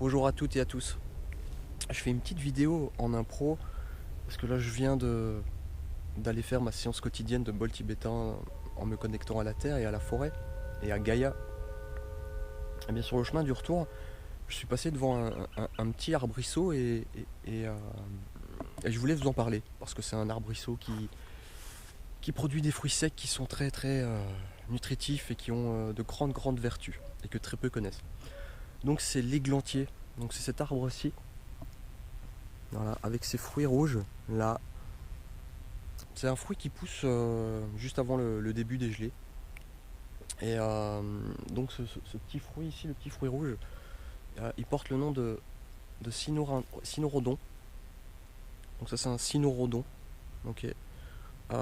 Bonjour à toutes et à tous. Je fais une petite vidéo en impro parce que là je viens d'aller faire ma séance quotidienne de bol tibétain en me connectant à la terre et à la forêt et à Gaïa. Et bien sur le chemin du retour, je suis passé devant un petit arbrisseau et je voulais vous en parler parce que c'est un arbrisseau qui produit des fruits secs qui sont très nutritifs et qui ont de grandes vertus et que très peu connaissent. Donc c'est l'églantier. Donc c'est cet arbre-ci, voilà, avec ses fruits rouges là. C'est un fruit qui pousse juste avant le début des gelées. Et donc ce petit fruit ici, le petit fruit rouge, il porte le nom de cynorhodon. Donc ça c'est un cynorhodon. Ok.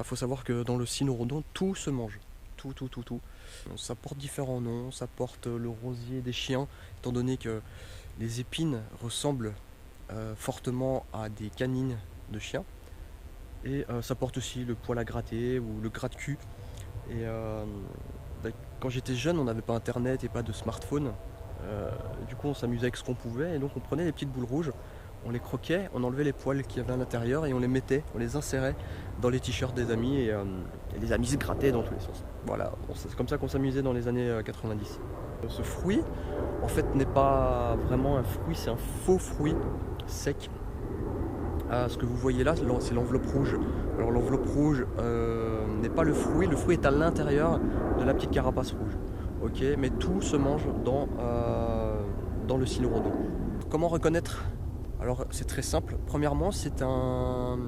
Faut savoir que dans le cynorhodon, tout se mange. Tout. Ça porte différents noms. Ça porte le rosier des chiens, étant donné que les épines ressemblent fortement à des canines de chiens. Et ça porte aussi le poil à gratter ou le gratte-cul. Et quand j'étais jeune, on n'avait pas internet et pas de smartphone. Du coup, on s'amusait avec ce qu'on pouvait. Et donc, on prenait les petites boules rouges, on les croquait, on enlevait les poils qu'il y avait à l'intérieur et on les mettait, on les insérait dans les t-shirts des amis. Et les amis se grattaient dans tous les sens. Voilà, c'est comme ça qu'on s'amusait dans les années 90. Ce fruit, en fait, n'est pas vraiment un fruit, c'est un faux fruit sec. Ce que vous voyez là, c'est l'enveloppe rouge. Alors l'enveloppe rouge n'est pas le fruit est à l'intérieur de la petite carapace rouge. Ok, mais tout se mange dans le cynorhodon. Comment reconnaître? Alors c'est très simple. Premièrement, c'est un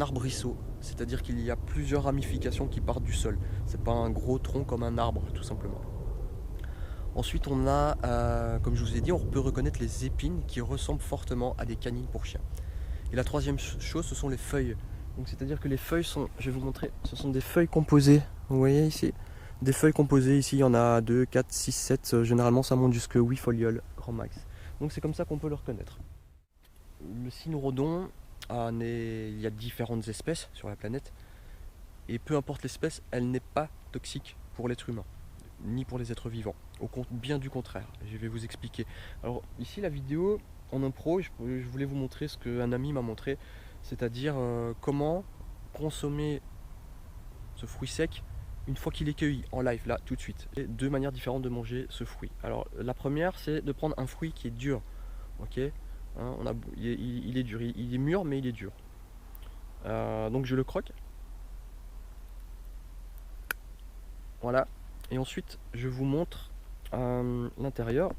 arbrisseau, c'est-à-dire qu'il y a plusieurs ramifications qui partent du sol. C'est pas un gros tronc comme un arbre, tout simplement. Ensuite, on a, comme je vous ai dit, on peut reconnaître les épines qui ressemblent fortement à des canines pour chiens. Et la troisième chose, ce sont les feuilles. Donc c'est-à-dire que les feuilles sont, je vais vous montrer, ce sont des feuilles composées. Vous voyez ici, des feuilles composées. Ici, il y en a 2, 4, 6, 7. Généralement, ça monte jusque 8 folioles, grand max. Donc c'est comme ça qu'on peut le reconnaître. Le cynorhodon, il y a différentes espèces sur la planète. Et peu importe l'espèce, elle n'est pas toxique pour l'être humain, ni pour les êtres vivants. Bien du contraire, je vais vous expliquer. Alors ici, la vidéo en impro, je voulais vous montrer ce qu'un ami m'a montré, c'est-à-dire comment consommer ce fruit sec une fois qu'il est cueilli en live, là, tout de suite. Et deux manières différentes de manger ce fruit. Alors la première, c'est de prendre un fruit qui est dur, ok, hein, il est dur, il est mûr, mais il est dur. Donc je le croque. Voilà. Et ensuite, je vous montre l'intérieur.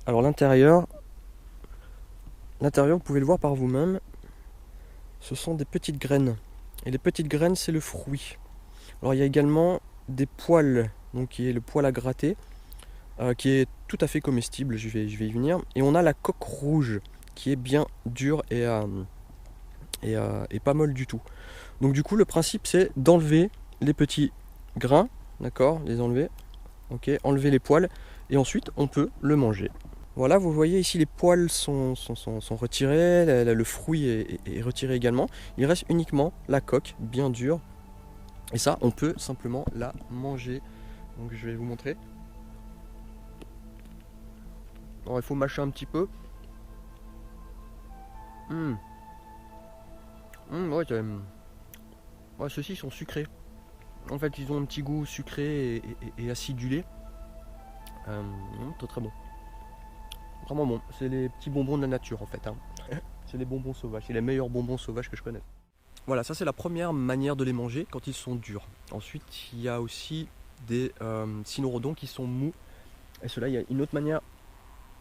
Alors l'intérieur, vous pouvez le voir par vous-même, ce sont des petites graines. Et les petites graines, c'est le fruit. Alors il y a également des poils, donc qui est le poil à gratter, qui est tout à fait comestible, je vais y venir. Et on a la coque rouge, qui est bien dure et pas molle du tout. Donc du coup, le principe, c'est d'enlever les petits grains, d'accord, les enlever, ok, enlever les poils, et ensuite on peut le manger. Voilà, vous voyez ici les poils sont retirés, le fruit est retiré également. Il reste uniquement la coque bien dure. Et ça, on peut simplement la manger. Donc je vais vous montrer. Alors il faut mâcher un petit peu. Ouais, ceux-ci sont sucrés. En fait, ils ont un petit goût sucré et acidulé. Très bon. Vraiment bon, c'est les petits bonbons de la nature en fait. Hein. C'est les bonbons sauvages, c'est les meilleurs bonbons sauvages que je connais. Voilà, ça c'est la première manière de les manger quand ils sont durs. Ensuite, il y a aussi des cynorhodons qui sont mous. Et cela, il y a une autre manière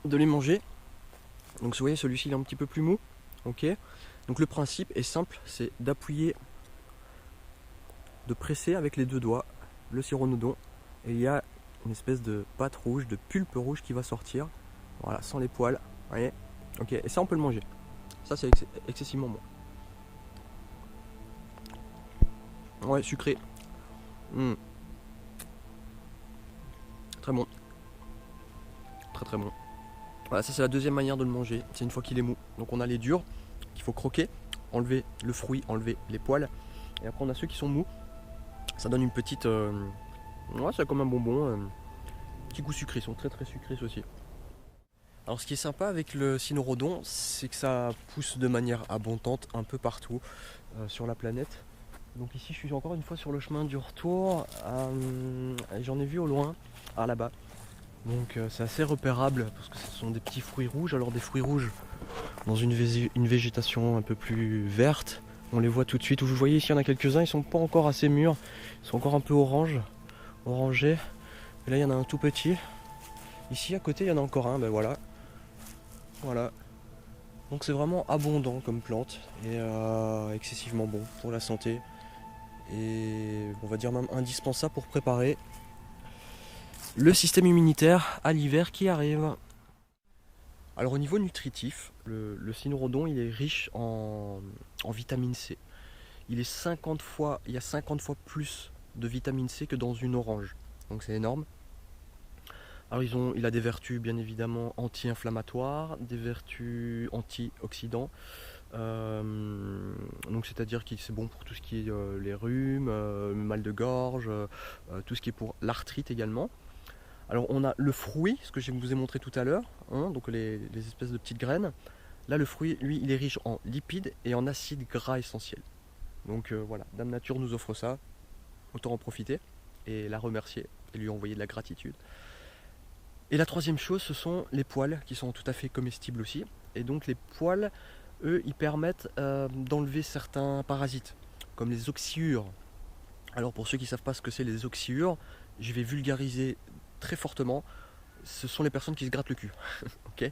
de les manger. Donc vous voyez, celui-ci il est un petit peu plus mou. Ok. Donc le principe est simple, c'est d'appuyer, de presser avec les deux doigts le cynorhodon. Et il y a une espèce de pâte rouge, de pulpe rouge qui va sortir. Voilà, sans les poils, vous voyez. Ok, et ça on peut le manger. Ça c'est excessivement bon. Ouais, sucré. Très bon. Très bon. Voilà, ça c'est la deuxième manière de le manger. C'est une fois qu'il est mou. Donc on a les durs qu'il faut croquer, enlever le fruit, enlever les poils. Et après on a ceux qui sont mous. Ça donne une petite... Ouais, c'est comme un bonbon. Petit goût sucré, ils sont très sucrés aussi. Alors ce qui est sympa avec le cynorhodon, c'est que ça pousse de manière abondante un peu partout sur la planète. Donc ici je suis encore une fois sur le chemin du retour, j'en ai vu au loin, là-bas. Donc c'est assez repérable parce que ce sont des petits fruits rouges. Alors des fruits rouges dans une végétation un peu plus verte, on les voit tout de suite. Vous voyez ici il y en a quelques-uns, ils sont pas encore assez mûrs, ils sont encore un peu orangés. Et là il y en a un tout petit. Ici à côté il y en a encore un, ben voilà. Voilà. Donc c'est vraiment abondant comme plante et excessivement bon pour la santé. Et on va dire même indispensable pour préparer le système immunitaire à l'hiver qui arrive. Alors au niveau nutritif, le cynorhodon il est riche en vitamine C. Il y a 50 fois plus de vitamine C que dans une orange. Donc c'est énorme. Alors il a des vertus bien évidemment anti-inflammatoires, des vertus antioxydants. Donc c'est-à-dire que c'est bon pour tout ce qui est les rhumes, le mal de gorge, tout ce qui est pour l'arthrite également. Alors on a le fruit, ce que je vous ai montré tout à l'heure, hein, donc les espèces de petites graines. Là le fruit, lui, il est riche en lipides et en acides gras essentiels. Donc voilà, Dame Nature nous offre ça, autant en profiter et la remercier et lui envoyer de la gratitude. Et la troisième chose, ce sont les poils qui sont tout à fait comestibles aussi. Et donc les poils, eux, ils permettent d'enlever certains parasites, comme les oxyures. Alors pour ceux qui ne savent pas ce que c'est les oxyures, je vais vulgariser très fortement. Ce sont les personnes qui se grattent le cul. Okay,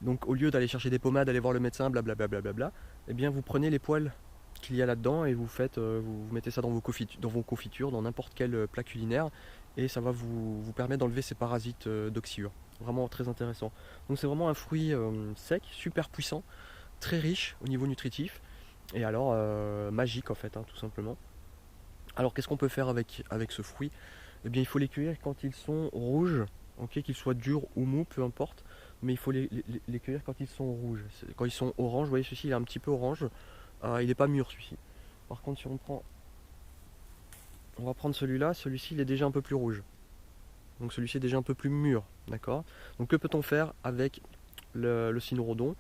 donc au lieu d'aller chercher des pommades, aller voir le médecin, blablabla, eh bien vous prenez les poils qu'il y a là-dedans et vous mettez ça dans vos confitures, dans n'importe quel plat culinaire, et ça va vous permettre d'enlever ces parasites d'oxyure. Vraiment très intéressant. Donc c'est vraiment un fruit sec, super puissant, très riche au niveau nutritif, et alors magique en fait, hein, tout simplement. Alors qu'est-ce qu'on peut faire avec ce fruit? Eh bien il faut les cueillir quand ils sont rouges, okay, qu'ils soient durs ou mous, peu importe, mais il faut les cueillir quand ils sont rouges. Quand ils sont orange, vous voyez celui-ci il est un petit peu orange, il n'est pas mûr celui-ci. Par contre si on va prendre celui-là, celui-ci il est déjà un peu plus rouge. Donc celui-ci est déjà un peu plus mûr, d'accord? Donc que peut-on faire avec le cynorhodon?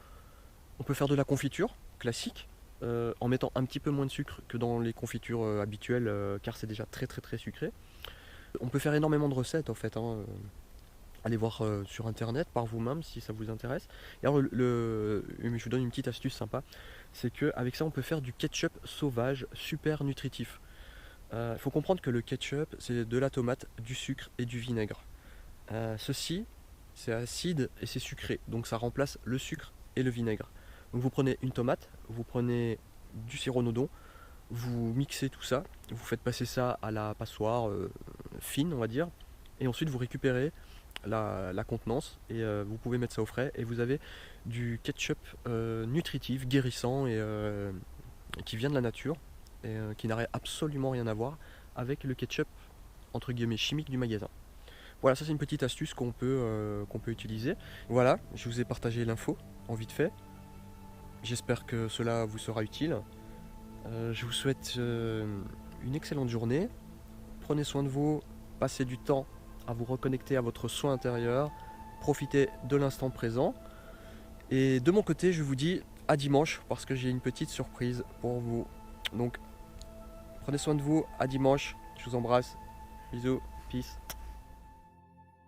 On peut faire de la confiture classique, en mettant un petit peu moins de sucre que dans les confitures habituelles, car c'est déjà très très très sucré. On peut faire énormément de recettes en fait, hein. Allez voir sur internet par vous-même si ça vous intéresse. Et alors je vous donne une petite astuce sympa, c'est qu'avec ça on peut faire du ketchup sauvage super nutritif. Il faut comprendre que le ketchup c'est de la tomate, du sucre et du vinaigre. Ceci c'est acide et c'est sucré, donc ça remplace le sucre et le vinaigre. Donc vous prenez une tomate, vous prenez du cynorhodon, vous mixez tout ça, vous faites passer ça à la passoire fine on va dire, et ensuite vous récupérez la contenance et vous pouvez mettre ça au frais et vous avez du ketchup nutritif, guérissant et qui vient de la nature et qui n'aurait absolument rien à voir avec le ketchup entre guillemets chimique du magasin. Voilà, ça c'est une petite astuce qu'on peut utiliser. Voilà, je vous ai partagé l'info en vite fait. J'espère que cela vous sera utile. Je vous souhaite une excellente journée. Prenez soin de vous, passez du temps à vous reconnecter à votre soi intérieur, profitez de l'instant présent. Et de mon côté, je vous dis à dimanche parce que j'ai une petite surprise pour vous. Donc, prenez soin de vous, à dimanche, je vous embrasse, bisous, peace.